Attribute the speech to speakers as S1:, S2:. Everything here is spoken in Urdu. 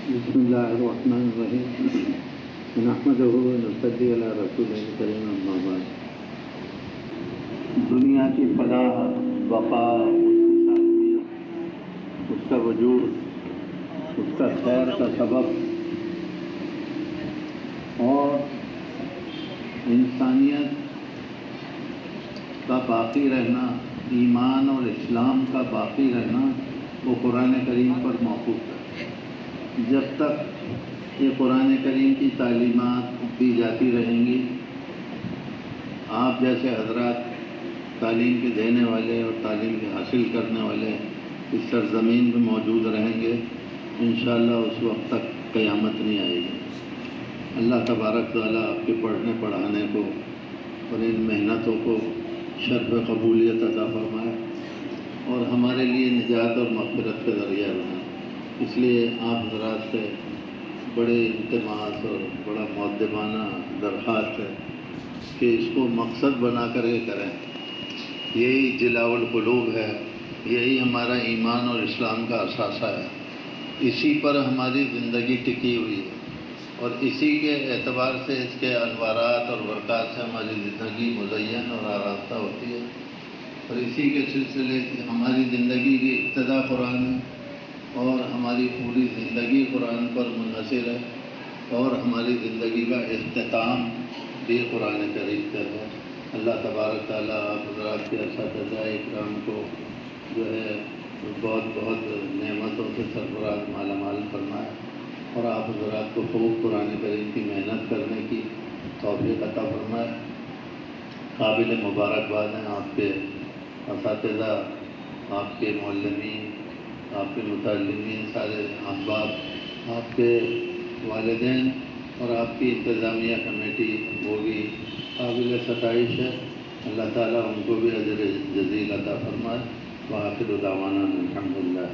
S1: بسم اللہ الرحمن الرحیم نحمدہ ونصلی علی رسولہ الکریم اما بعد۔ دنیا کی فلاح، بقا، اس کی سالمیت، اس کا وجود، اس کا خیر کا سبب اور انسانیت کا باقی رہنا، ایمان اور اسلام کا باقی رہنا، وہ قرآن کریم پر موقوف ہے۔ جب تک یہ قرآن کریم کی تعلیمات دی جاتی رہیں گی، آپ جیسے حضرات تعلیم کے دینے والے اور تعلیم کے حاصل کرنے والے اس سرزمین پہ موجود رہیں گے، انشاءاللہ اس وقت تک قیامت نہیں آئے گی۔ اللہ تبارک تعالیٰ آپ کے پڑھنے پڑھانے کو اور ان محنتوں کو شرف قبولیت عطا فرمائے اور ہمارے لیے نجات اور مغفرت کا ذریعہ بنائے۔ اس لیے آپ حضرات سے بڑے التماس اور بڑا مؤدبانہ درخواست ہے کہ اس کو مقصد بنا کر کے کریں۔ یہی جلاء القلوب ہے، یہی ہمارا ایمان اور اسلام کا اثاثہ ہے، اسی پر ہماری زندگی ٹکی ہوئی ہے اور اسی کے اعتبار سے اس کے انوارات اور برکات سے ہماری زندگی مزین اور آراستہ ہوتی ہے، اور اسی کے سلسلے سے ہماری زندگی کی ابتدا قرآن ہے اور ہماری پوری زندگی قرآن پر منحصر ہے اور ہماری زندگی کا اختتام بھی قرآن کریم پر ہے۔ اللہ تبارک تعالیٰ آپ حضرات کے اساتذہ اکرام کو جو ہے بہت بہت نعمتوں سے سرفراز مالا مال فرمائے اور آپ حضرات کو خوب قرآن کریم کی محنت کرنے کی توفیق عطا فرمائے۔ قابل مبارکباد ہیں آپ کے اساتذہ، آپ کے معلمین، آپ کے متعلمین، سارے احباب، آپ کے والدین اور آپ کی انتظامیہ کمیٹی، وہ بھی قابل ستائش ہے۔ اللہ تعالیٰ ان کو بھی اجر جزیل عطا فرمائے۔ وآخر دعوانا الحمدللہ۔